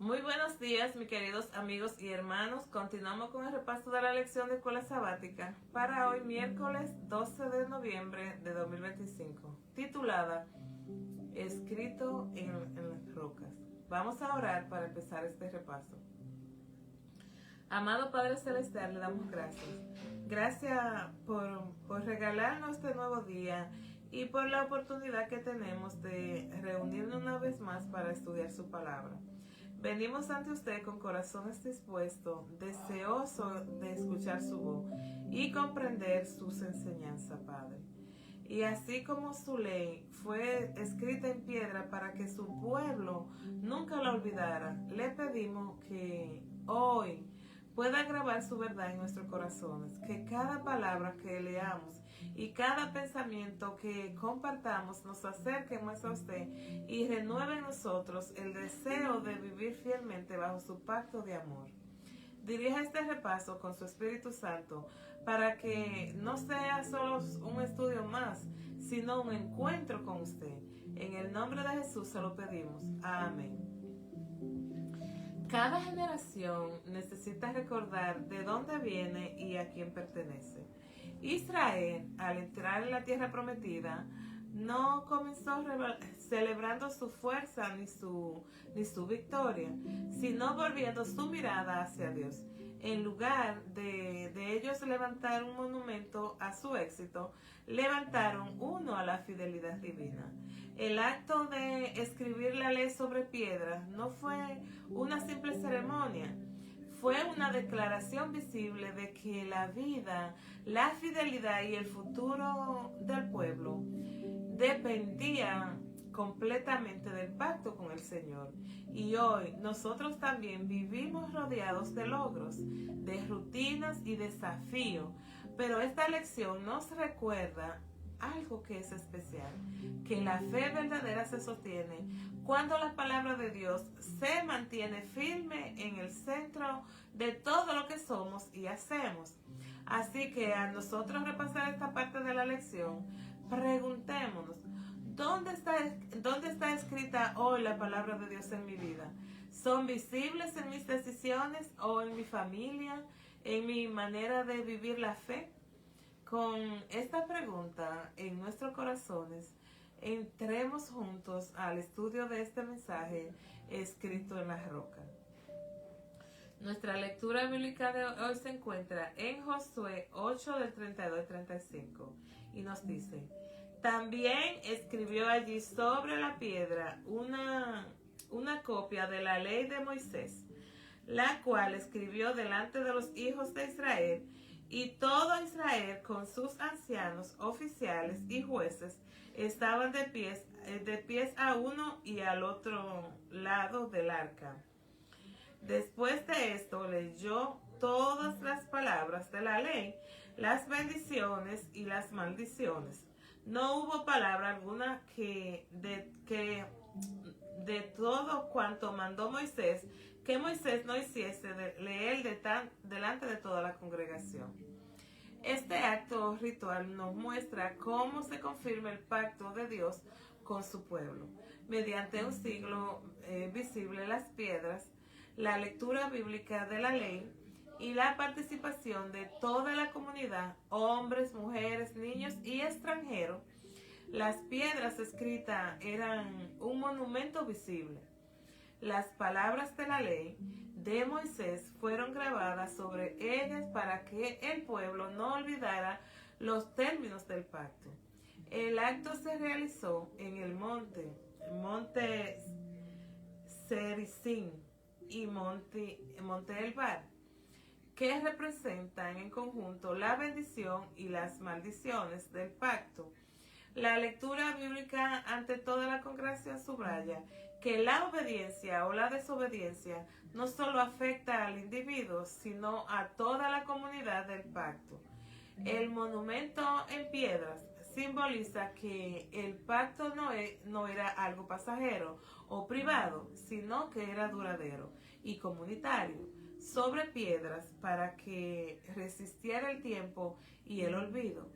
Muy buenos días, mis queridos amigos y hermanos. Continuamos con el repaso de la lección de escuela sabática para hoy, miércoles 12 de noviembre de 2025, titulada Escrito en las rocas. Vamos a orar para empezar este repaso. Amado Padre Celestial, le damos gracias. Gracias por regalarnos este nuevo día y por la oportunidad que tenemos de reunirnos una vez más para estudiar su palabra. Venimos ante usted con corazones dispuestos, deseosos de escuchar su voz y comprender sus enseñanzas, Padre. Y así como su ley fue escrita en piedra para que su pueblo nunca la olvidara, le pedimos que hoy pueda grabar su verdad en nuestros corazones, que cada palabra que leamos y cada pensamiento que compartamos nos acerque más a usted y renueve en nosotros el deseo de vivir fielmente bajo su pacto de amor. Dirija este repaso con su Espíritu Santo para que no sea solo un estudio más, sino un encuentro con usted. En el nombre de Jesús se lo pedimos. Amén. Cada generación necesita recordar de dónde viene y a quién pertenece. Israel, al entrar en la tierra prometida, no comenzó celebrando su fuerza ni su victoria, sino volviendo su mirada hacia Dios. En lugar de ellos levantar un monumento a su éxito, levantaron uno a la fidelidad divina. El acto de escribir la ley sobre piedra no fue una simple ceremonia, fue una declaración visible de que la vida, la fidelidad y el futuro del pueblo dependían completamente del pacto con el Señor. Y hoy nosotros también vivimos rodeados de logros, de rutinas y desafíos, pero esta lección nos recuerda algo que es especial, que la fe verdadera se sostiene cuando la palabra de Dios se mantiene firme en el centro de todo lo que somos y hacemos. Así que a nosotros repasar esta parte de la lección, preguntémonos, ¿dónde está escrita hoy la palabra de Dios en mi vida? ¿Son visibles en mis decisiones o en mi familia, en mi manera de vivir la fe? Con esta pregunta en nuestros corazones, entremos juntos al estudio de este mensaje escrito en la roca. Nuestra lectura bíblica de hoy se encuentra en Josué 8 del 32 al 35 y nos dice: también escribió allí sobre la piedra una copia de la ley de Moisés, la cual escribió delante de los hijos de Israel, y todo Israel con sus ancianos, oficiales y jueces estaban de pies a uno y al otro lado del arca. Después de esto leyó todas las palabras de la ley, las bendiciones y las maldiciones. No hubo palabra alguna de todo cuanto mandó Moisés, que Moisés no hiciese de leer delante de toda la congregación. Este acto ritual nos muestra cómo se confirma el pacto de Dios con su pueblo. Mediante un signo visible en las piedras, la lectura bíblica de la ley y la participación de toda la comunidad, hombres, mujeres, niños y extranjeros, las piedras escritas eran un monumento visible. Las palabras de la ley de Moisés fueron grabadas sobre ellas para que el pueblo no olvidara los términos del pacto. El acto se realizó en el monte Serizim y monte Elbar, que representan en conjunto la bendición y las maldiciones del pacto. La lectura bíblica ante toda la congregación subraya que la obediencia o la desobediencia no solo afecta al individuo, sino a toda la comunidad del pacto. El monumento en piedras simboliza que el pacto no era algo pasajero o privado, sino que era duradero y comunitario, sobre piedras para que resistiera el tiempo y el olvido.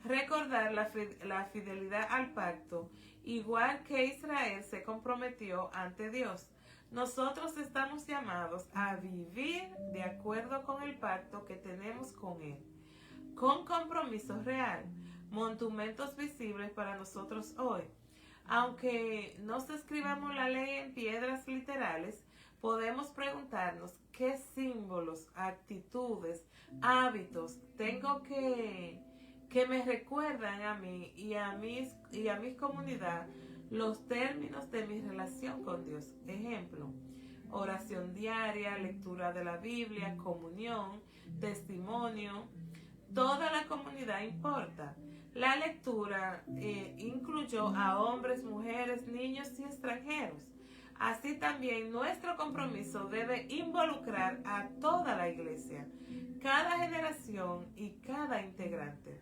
Recordar la fidelidad al pacto, igual que Israel se comprometió ante Dios, nosotros estamos llamados a vivir de acuerdo con el pacto que tenemos con Él, con compromiso real, monumentos visibles para nosotros hoy. Aunque no escribamos la ley en piedras literales, podemos preguntarnos qué símbolos, actitudes, hábitos tengo que me recuerdan a mí y a mi comunidad los términos de mi relación con Dios. Ejemplo, oración diaria, lectura de la Biblia, comunión, testimonio. Toda la comunidad importa. La lectura incluyó a hombres, mujeres, niños y extranjeros. Así también nuestro compromiso debe involucrar a toda la iglesia, cada generación y cada integrante.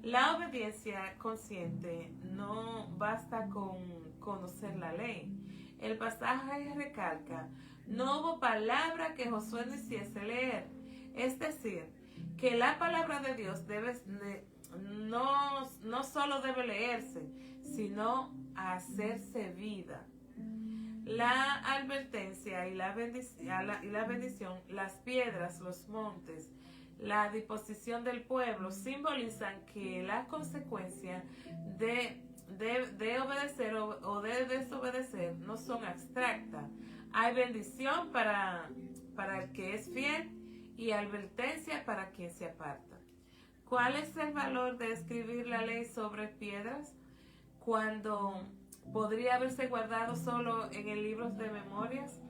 La obediencia consciente no basta con conocer la ley. El pasaje recalca, no hubo palabra que Josué no hiciese leer. Es decir, que la palabra de Dios no solo debe leerse, sino hacerse vida. La advertencia y la bendición, las piedras, los montes, la disposición del pueblo simbolizan que la consecuencia de obedecer o de desobedecer no son abstractas. Hay bendición para el que es fiel y advertencia para quien se aparta. ¿Cuál es el valor de escribir la ley sobre piedras cuando podría haberse guardado solo en el libro de memorias?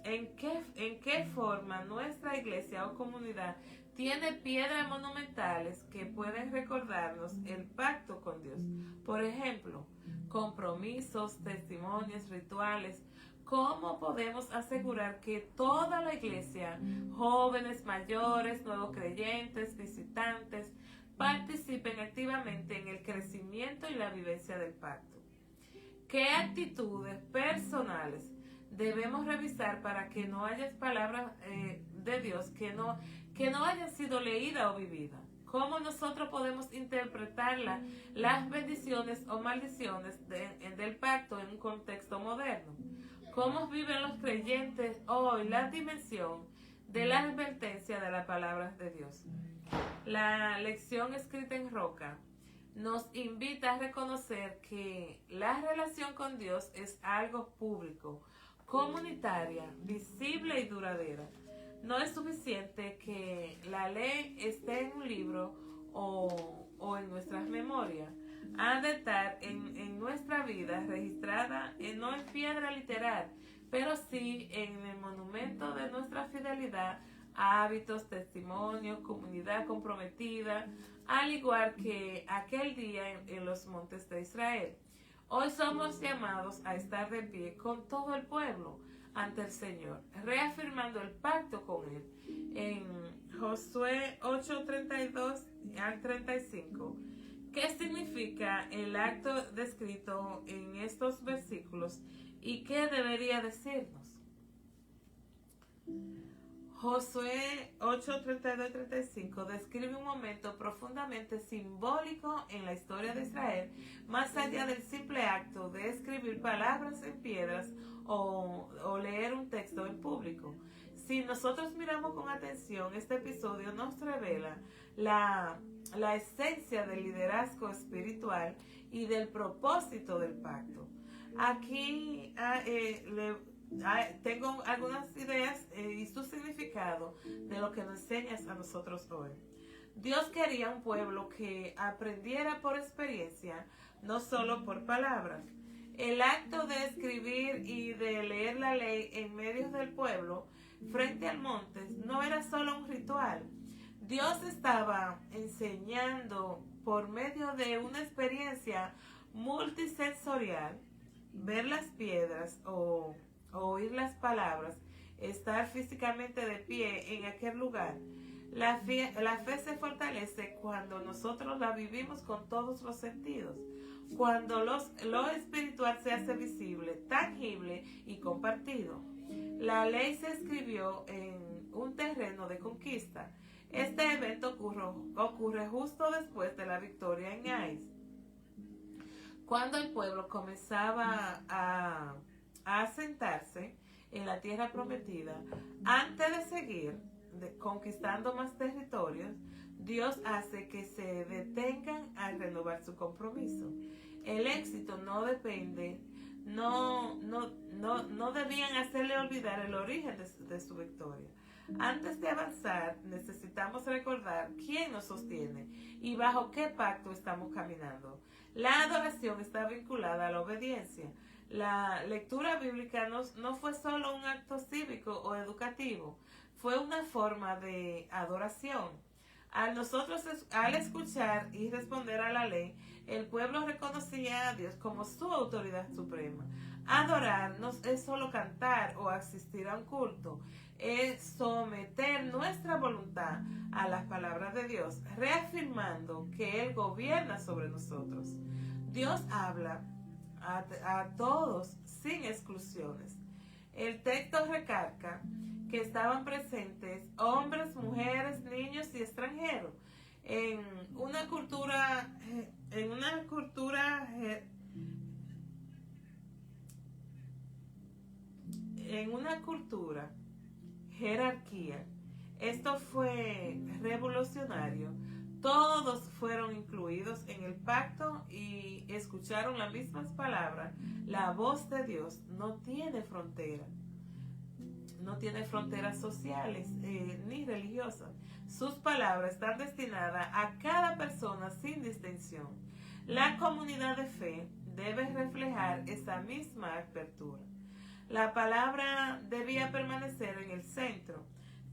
¿En qué forma nuestra iglesia o comunidad tiene piedras monumentales que pueden recordarnos el pacto con Dios? Por ejemplo, compromisos, testimonios, rituales. ¿Cómo podemos asegurar que toda la iglesia, jóvenes, mayores, nuevos creyentes, visitantes, participen activamente en el crecimiento y la vivencia del pacto? ¿Qué actitudes personales debemos revisar para que no haya palabras de Dios que no hayan sido leídas o vividas? ¿Cómo nosotros podemos interpretar las bendiciones o maldiciones del pacto en un contexto moderno? ¿Cómo viven los creyentes hoy la dimensión de la advertencia de las palabras de Dios? La lección escrita en roca nos invita a reconocer que la relación con Dios es algo público, comunitaria, visible y duradera. No es suficiente que la ley esté en un libro o en nuestras memorias. Ha de estar en nuestra vida registrada no en piedra literal, pero sí en el monumento de nuestra fidelidad, hábitos, testimonio, comunidad comprometida, al igual que aquel día en los montes de Israel. Hoy somos llamados a estar de pie con todo el pueblo ante el Señor, reafirmando el pacto con Él. En Josué 8:32 al 35, ¿qué significa el acto descrito en estos versículos y qué debería decirnos? Josué 8:32 y 35 describe un momento profundamente simbólico en la historia de Israel, más allá del simple acto de escribir palabras en piedras o leer un texto en público. Si nosotros miramos con atención, este episodio nos revela la esencia del liderazgo espiritual y del propósito del pacto. Aquí tengo algunas ideas y su significado de lo que nos enseñas a nosotros hoy. Dios quería un pueblo que aprendiera por experiencia, no solo por palabras. El acto de escribir y de leer la ley en medio del pueblo frente al monte no era solo un ritual. Dios estaba enseñando por medio de una experiencia multisensorial, ver las piedras o oír las palabras, estar físicamente de pie en aquel lugar. La fe se fortalece cuando nosotros la vivimos con todos los sentidos, cuando lo espiritual se hace visible, tangible y compartido. La ley se escribió en un terreno de conquista. Este evento ocurre justo después de la victoria en Ais, cuando el pueblo comenzaba a a asentarse en la tierra prometida, antes de seguir conquistando más territorios, Dios hace que se detengan a renovar su compromiso. El éxito no depende, no debían hacerle olvidar el origen de su victoria. Antes de avanzar, necesitamos recordar quién nos sostiene y bajo qué pacto estamos caminando. La adoración está vinculada a la obediencia. La lectura bíblica no fue solo un acto cívico o educativo, fue una forma de adoración. Al escuchar y responder a la ley, el pueblo reconocía a Dios como su autoridad suprema. Adorar no es solo cantar o asistir a un culto, es someter nuestra voluntad a las palabras de Dios, reafirmando que Él gobierna sobre nosotros. Dios habla a todos sin exclusiones. El texto recalca que estaban presentes hombres, mujeres, niños y extranjeros en una cultura jerarquía. Esto fue revolucionario. Todos fueron incluidos en el pacto y escucharon las mismas palabras. La voz de Dios no tiene frontera. No tiene fronteras sociales ni religiosas. Sus palabras están destinadas a cada persona sin distinción. La comunidad de fe debe reflejar esa misma apertura. La palabra debía permanecer en el centro.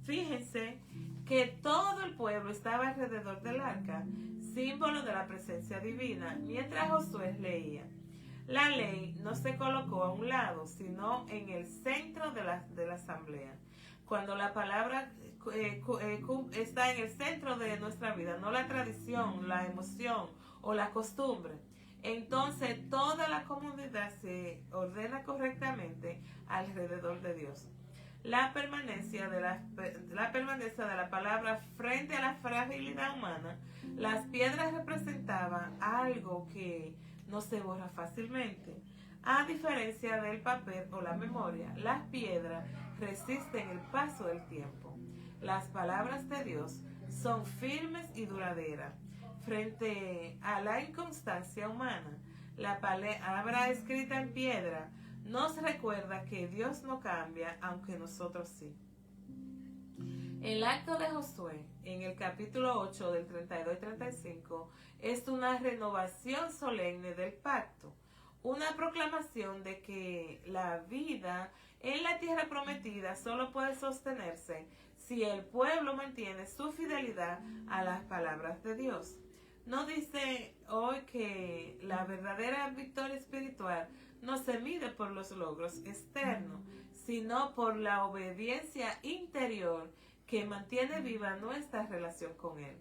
Fíjense que todo el pueblo estaba alrededor del arca, símbolo de la presencia divina, mientras Josué leía. La ley no se colocó a un lado, sino en el centro de la asamblea. Cuando la palabra está en el centro de nuestra vida, no la tradición, la emoción o la costumbre, entonces toda la comunidad se ordena correctamente alrededor de Dios. La permanencia de la palabra frente a la fragilidad humana, las piedras representaban algo que no se borra fácilmente. A diferencia del papel o la memoria, las piedras resisten el paso del tiempo. Las palabras de Dios son firmes y duraderas. Frente a la inconstancia humana, la palabra escrita en piedra nos recuerda que Dios no cambia, aunque nosotros sí. El acto de Josué, en el capítulo 8 del 32 y 35, es una renovación solemne del pacto, una proclamación de que la vida en la tierra prometida solo puede sostenerse si el pueblo mantiene su fidelidad a las palabras de Dios. No dice hoy que la verdadera victoria espiritual no se mide por los logros externos, sino por la obediencia interior que mantiene viva nuestra relación con Él.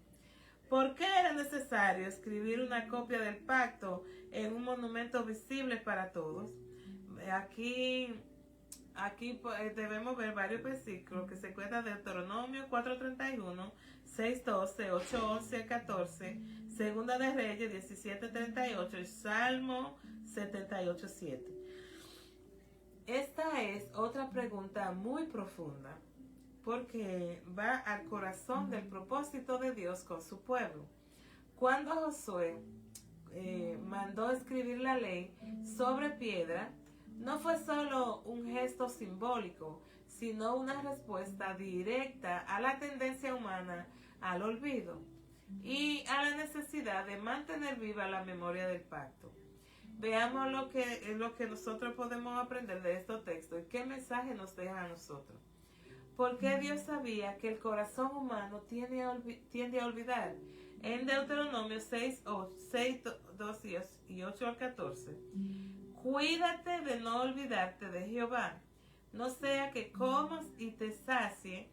¿Por qué era necesario escribir una copia del pacto en un monumento visible para todos? Aquí debemos ver varios versículos que se encuentran de Deuteronomio 4:31, 6:12, 8:11, 14, Segunda de Reyes 17:38 y Salmo 78:7. Esta es otra pregunta muy profunda, porque va al corazón del propósito de Dios con su pueblo. Cuando Josué mandó escribir la ley sobre piedra, no fue solo un gesto simbólico, sino una respuesta directa a la tendencia humana al olvido y a la necesidad de mantener viva la memoria del pacto. Veamos lo que nosotros podemos aprender de estos textos y qué mensaje nos deja a nosotros. Porque Dios sabía que el corazón humano tiende a olvidar. En Deuteronomio 6, 2 y 8 al 14. Cuídate de no olvidarte de Jehová, no sea que comas y te sacie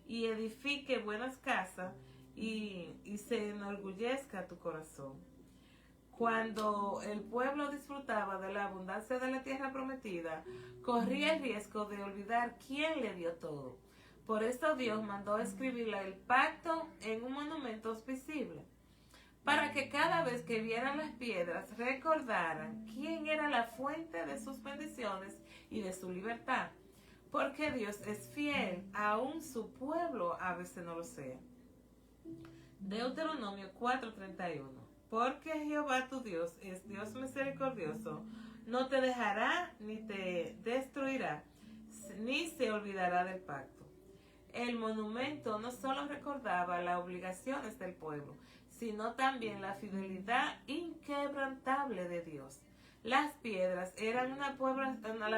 y edifique buenas casas y se enorgullezca tu corazón. Cuando el pueblo disfrutaba de la abundancia de la tierra prometida, corría el riesgo de olvidar quién le dio todo. Por eso Dios mandó escribir el pacto en un monumento visible. para que cada vez que vieran las piedras recordaran quién era la fuente de sus bendiciones y de su libertad. Porque Dios es fiel, aun su pueblo a veces no lo sea. Deuteronomio 4:31. Porque Jehová tu Dios es Dios misericordioso, no te dejará ni te destruirá, ni se olvidará del pacto. El monumento no solo recordaba las obligaciones del pueblo, sino también la fidelidad inquebrantable de Dios. Las piedras eran la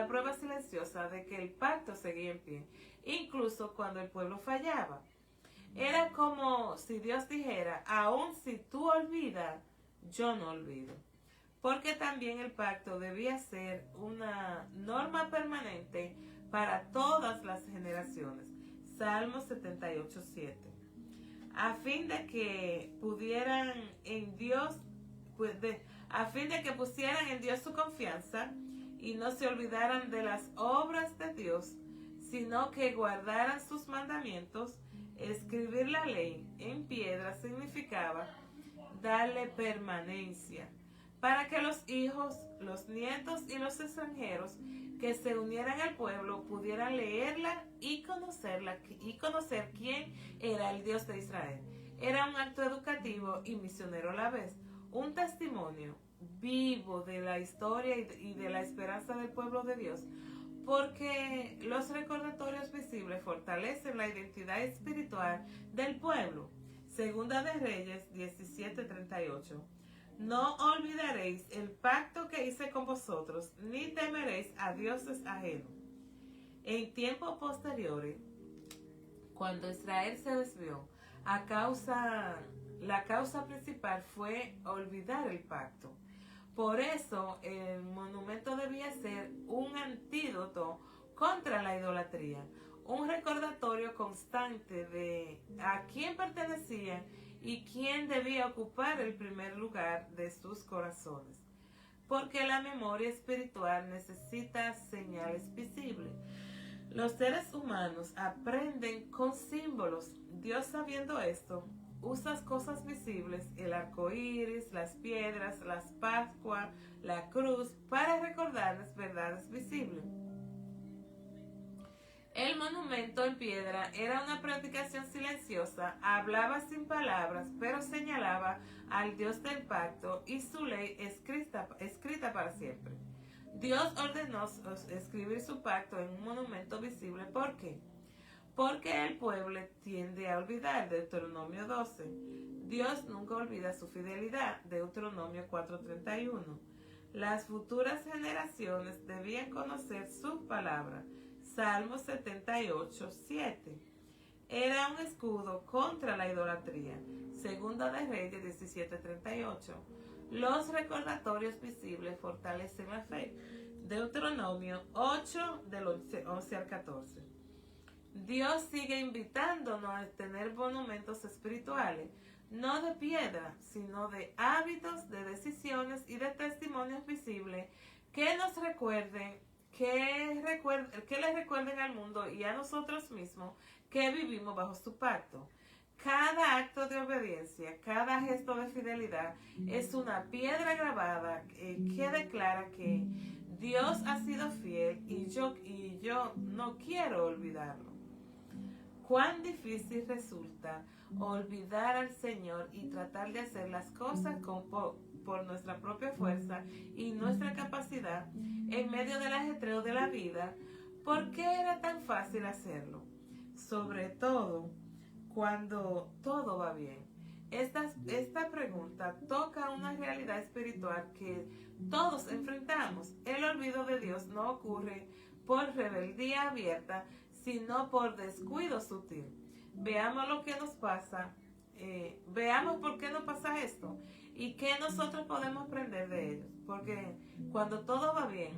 prueba silenciosa de que el pacto seguía en pie, incluso cuando el pueblo fallaba. Era como si Dios dijera, aun si tú olvidas, yo no olvido. Porque también el pacto debía ser una norma permanente para todas las generaciones. Salmo 78:7. A fin de que pusieran en Dios su confianza y no se olvidaran de las obras de Dios, sino que guardaran sus mandamientos. Escribir la ley en piedra significaba darle permanencia, para que los hijos, los nietos y los extranjeros que se unieran al pueblo pudieran leerla y conocer quién era el Dios de Israel. Era un acto educativo y misionero a la vez, un testimonio vivo de la historia y de la esperanza del pueblo de Dios, porque los recordatorios visibles fortalecen la identidad espiritual del pueblo. Segunda de Reyes 17:38. No olvidaréis el pacto que hice con vosotros, ni temeréis a dioses ajenos. En tiempos posteriores, cuando Israel se desvió, la causa principal fue olvidar el pacto. Por eso el monumento debía ser un antídoto contra la idolatría, un recordatorio constante de a quién pertenecían y quién debía ocupar el primer lugar de sus corazones. Porque la memoria espiritual necesita señales visibles. Los seres humanos aprenden con símbolos. Dios, sabiendo esto, usa cosas visibles, el arco iris, las piedras, las Pascuas, la cruz, para recordarles verdades visibles. El monumento en piedra era una predicación silenciosa, hablaba sin palabras, pero señalaba al Dios del pacto y su ley escrita para siempre. Dios ordenó escribir su pacto en un monumento visible. ¿Por qué? Porque el pueblo tiende a olvidar. Deuteronomio 12. Dios nunca olvida su fidelidad. Deuteronomio 4:31. Las futuras generaciones debían conocer su palabra. Salmo 78:7. Era un escudo contra la idolatría. Segunda de Reyes 17:38. Los recordatorios visibles fortalecen la fe. Deuteronomio 8, del 11 al 14. Dios sigue invitándonos a tener monumentos espirituales, no de piedra, sino de hábitos, de decisiones y de testimonios visibles que nos recuerden, que les recuerden al mundo y a nosotros mismos que vivimos bajo su pacto. Cada acto de obediencia, cada gesto de fidelidad es una piedra grabada que declara que Dios ha sido fiel y yo no quiero olvidarlo. Cuán difícil resulta olvidar al Señor y tratar de hacer las cosas por nuestra propia fuerza y nuestra capacidad en medio del ajetreo de la vida. ¿Por qué era tan fácil hacerlo? Sobre todo cuando todo va bien. Esta pregunta toca una realidad espiritual que todos enfrentamos. El olvido de Dios no ocurre por rebeldía abierta, sino por descuido sutil. Veamos lo que nos pasa, veamos por qué nos pasa esto y qué nosotros podemos aprender de ellos. Porque cuando todo va bien,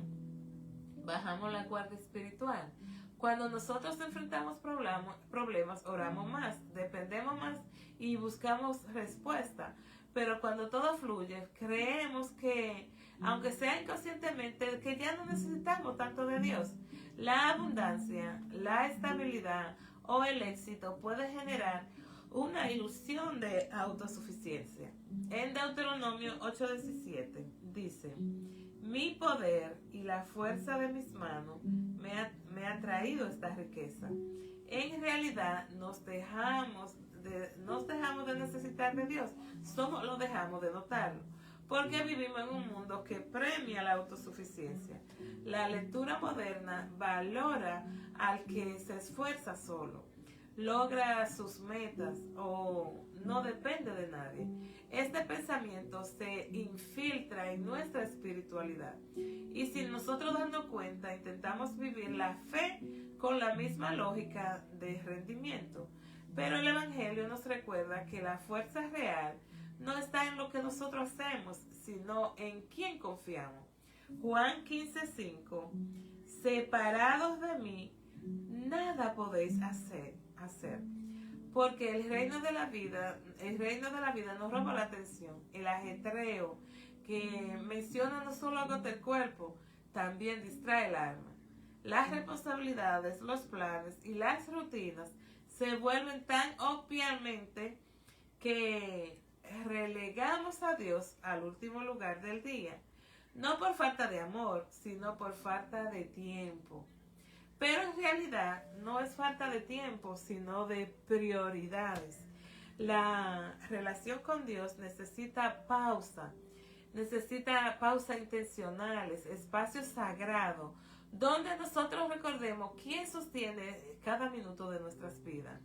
bajamos la guardia espiritual. Cuando nosotros enfrentamos problemas, oramos más, dependemos más y buscamos respuesta. Pero cuando todo fluye, creemos que, aunque sea inconscientemente, que ya no necesitamos tanto de Dios. La abundancia, la estabilidad o el éxito puede generar una ilusión de autosuficiencia. En Deuteronomio 8:17 dice: mi poder y la fuerza de mis manos me ha traído esta riqueza. En realidad nos dejamos de necesitar de Dios, solo lo dejamos de notarlo, porque vivimos en un mundo que premia la autosuficiencia. La lectura moderna valora al que se esfuerza solo, logra sus metas o no depende de nadie. Este pensamiento se infiltra en nuestra espiritualidad y sin nosotros darnos cuenta intentamos vivir la fe con la misma lógica de rendimiento. Pero el Evangelio nos recuerda que la fuerza real no está en lo que nosotros hacemos, sino en quién confiamos. Juan 15:5: separados de mí, nada podéis hacer, porque el reino de la vida nos roba la atención. El ajetreo que menciona no solo agota el cuerpo, también distrae el alma. Las responsabilidades, los planes y las rutinas se vuelven tan obviamente que relegamos a Dios al último lugar del día, no por falta de amor, sino por falta de tiempo. Pero en realidad no es falta de tiempo, sino de prioridades. La relación con Dios necesita pausas intencionales, espacios sagrados, donde nosotros recordemos quién sostiene cada minuto de nuestras vidas.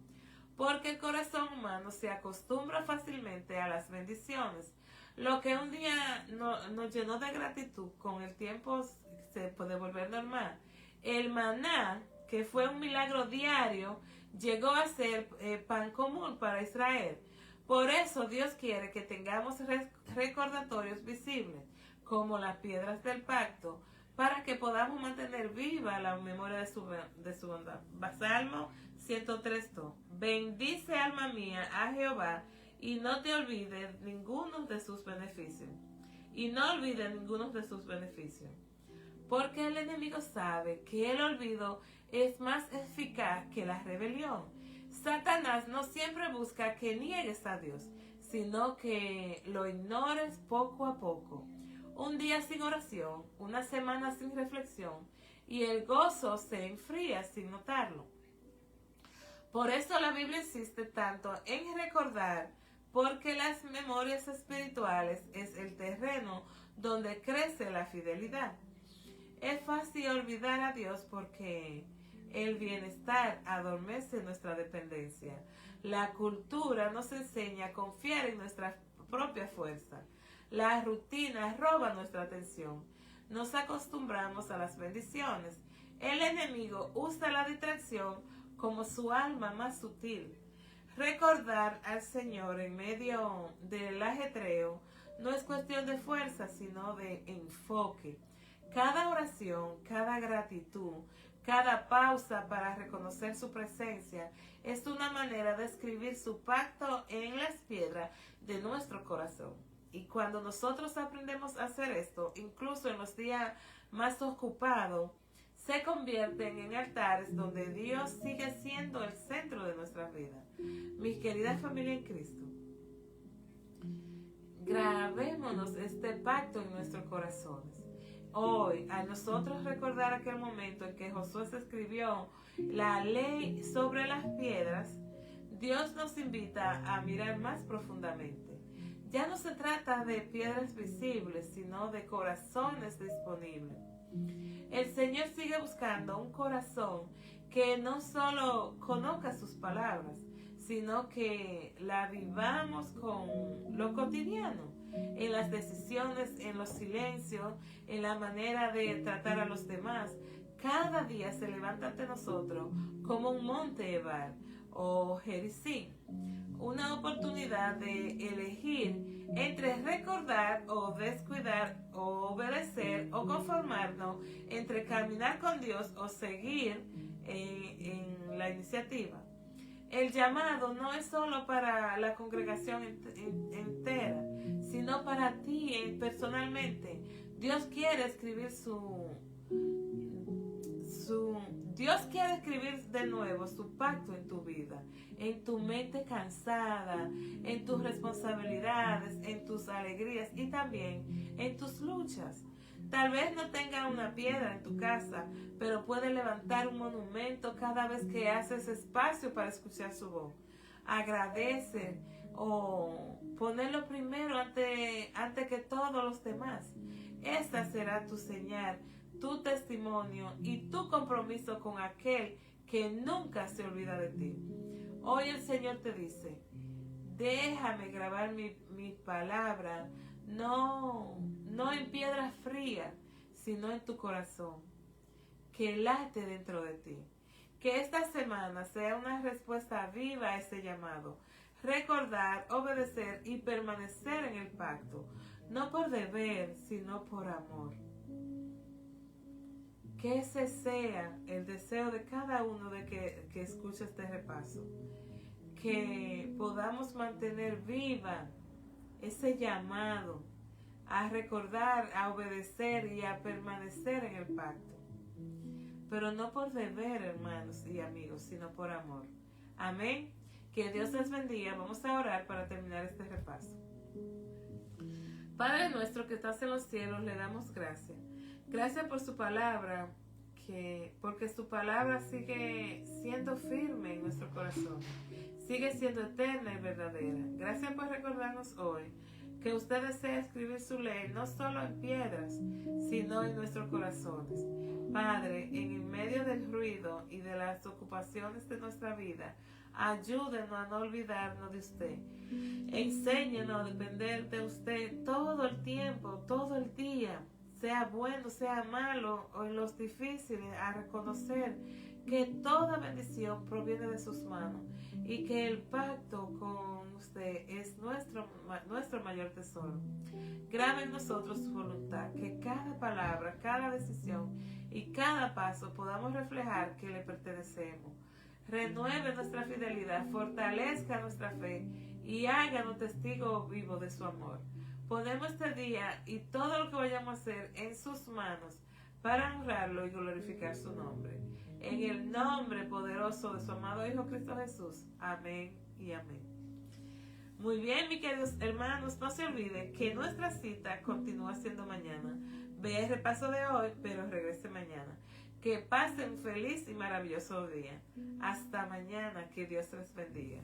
Porque el corazón humano se acostumbra fácilmente a las bendiciones. Lo que un día nos llenó de gratitud, con el tiempo se puede volver normal. El maná, que fue un milagro diario, llegó a ser pan común para Israel. Por eso Dios quiere que tengamos recordatorios visibles, como las piedras del pacto, para que podamos mantener viva la memoria de su bondad. Salmo 103:2: bendice, alma mía, a Jehová, y no te olvides ninguno de sus beneficios. Porque el enemigo sabe que el olvido es más eficaz que la rebelión. Satanás no siempre busca que niegues a Dios, sino que lo ignores poco a poco. Un día sin oración, una semana sin reflexión, y el gozo se enfría sin notarlo. Por eso la Biblia insiste tanto en recordar, porque las memorias espirituales es el terreno donde crece la fidelidad. Es fácil olvidar a Dios porque el bienestar adormece nuestra dependencia. La cultura nos enseña a confiar en nuestra propia fuerza. La rutina roba nuestra atención. Nos acostumbramos a las bendiciones. El enemigo usa la distracción como su arma más sutil. Recordar al Señor en medio del ajetreo no es cuestión de fuerza, sino de enfoque. Cada oración, cada gratitud, cada pausa para reconocer su presencia es una manera de escribir su pacto en las piedras de nuestro corazón. Y cuando nosotros aprendemos a hacer esto, incluso en los días más ocupados, se convierten en altares donde Dios sigue siendo el centro de nuestra vida. Mis queridas familias en Cristo, grabémonos este pacto en nuestros corazones. Hoy, a nosotros recordar aquel momento en que Josué escribió la ley sobre las piedras, Dios nos invita a mirar más profundamente. Ya no se trata de piedras visibles, sino de corazones disponibles. El Señor sigue buscando un corazón que no solo conozca sus palabras, sino que la vivamos con lo cotidiano, en las decisiones, en los silencios, en la manera de tratar a los demás. Cada día se levanta ante nosotros como un monte Ebal o Gerizim, una oportunidad de elegir entre recordar o descuidar o obedecer o conformarnos, entre caminar con Dios o seguir en la iniciativa. El llamado no es solo para la congregación entera, sino para ti personalmente. Dios quiere escribir Dios quiere escribir de nuevo su pacto en tu vida, en tu mente cansada, en tus responsabilidades, en tus alegrías y también en tus luchas. Tal vez no tenga una piedra en tu casa, pero puede levantar un monumento cada vez que haces espacio para escuchar su voz. Agradece o ponerlo primero ante que todos los demás. Esta será tu señal, tu testimonio y tu compromiso con aquel que nunca se olvida de ti. Hoy el Señor te dice, déjame grabar mi palabra, no en piedra fría, sino en tu corazón, que late dentro de ti. Que esta semana sea una respuesta viva a ese llamado. Recordar, obedecer y permanecer en el pacto, no por deber, sino por amor. Que ese sea el deseo de cada uno de que escuche este repaso. Que podamos mantener viva ese llamado a recordar, a obedecer y a permanecer en el pacto. Pero no por deber, hermanos y amigos, sino por amor. Amén. Que Dios les bendiga. Vamos a orar para terminar este repaso. Padre nuestro que estás en los cielos, le damos gracias. Gracias por su palabra, porque su palabra sigue siendo firme en nuestro corazón. Sigue siendo eterna y verdadera. Gracias por recordarnos hoy que usted desea escribir su ley no solo en piedras, sino en nuestros corazones. Padre, en el medio del ruido y de las ocupaciones de nuestra vida, ayúdenos a no olvidarnos de usted. Enséñenos a depender de usted todo el tiempo, todo el día, sea bueno, sea malo o en los difíciles, a reconocer que toda bendición proviene de sus manos y que el pacto con usted es nuestro mayor tesoro. Grabe en nosotros su voluntad, que cada palabra, cada decisión y cada paso podamos reflejar que le pertenecemos. Renueve nuestra fidelidad, fortalezca nuestra fe y háganos testigos vivos de su amor. Ponemos este día y todo lo que vayamos a hacer en sus manos para honrarlo y glorificar su nombre. En el nombre poderoso de su amado Hijo Cristo Jesús. Amén y amén. Muy bien, mis queridos hermanos, no se olviden que nuestra cita continúa siendo mañana. Vea el repaso de hoy, pero regrese mañana. Que pasen un feliz y maravilloso día. Hasta mañana, que Dios les bendiga.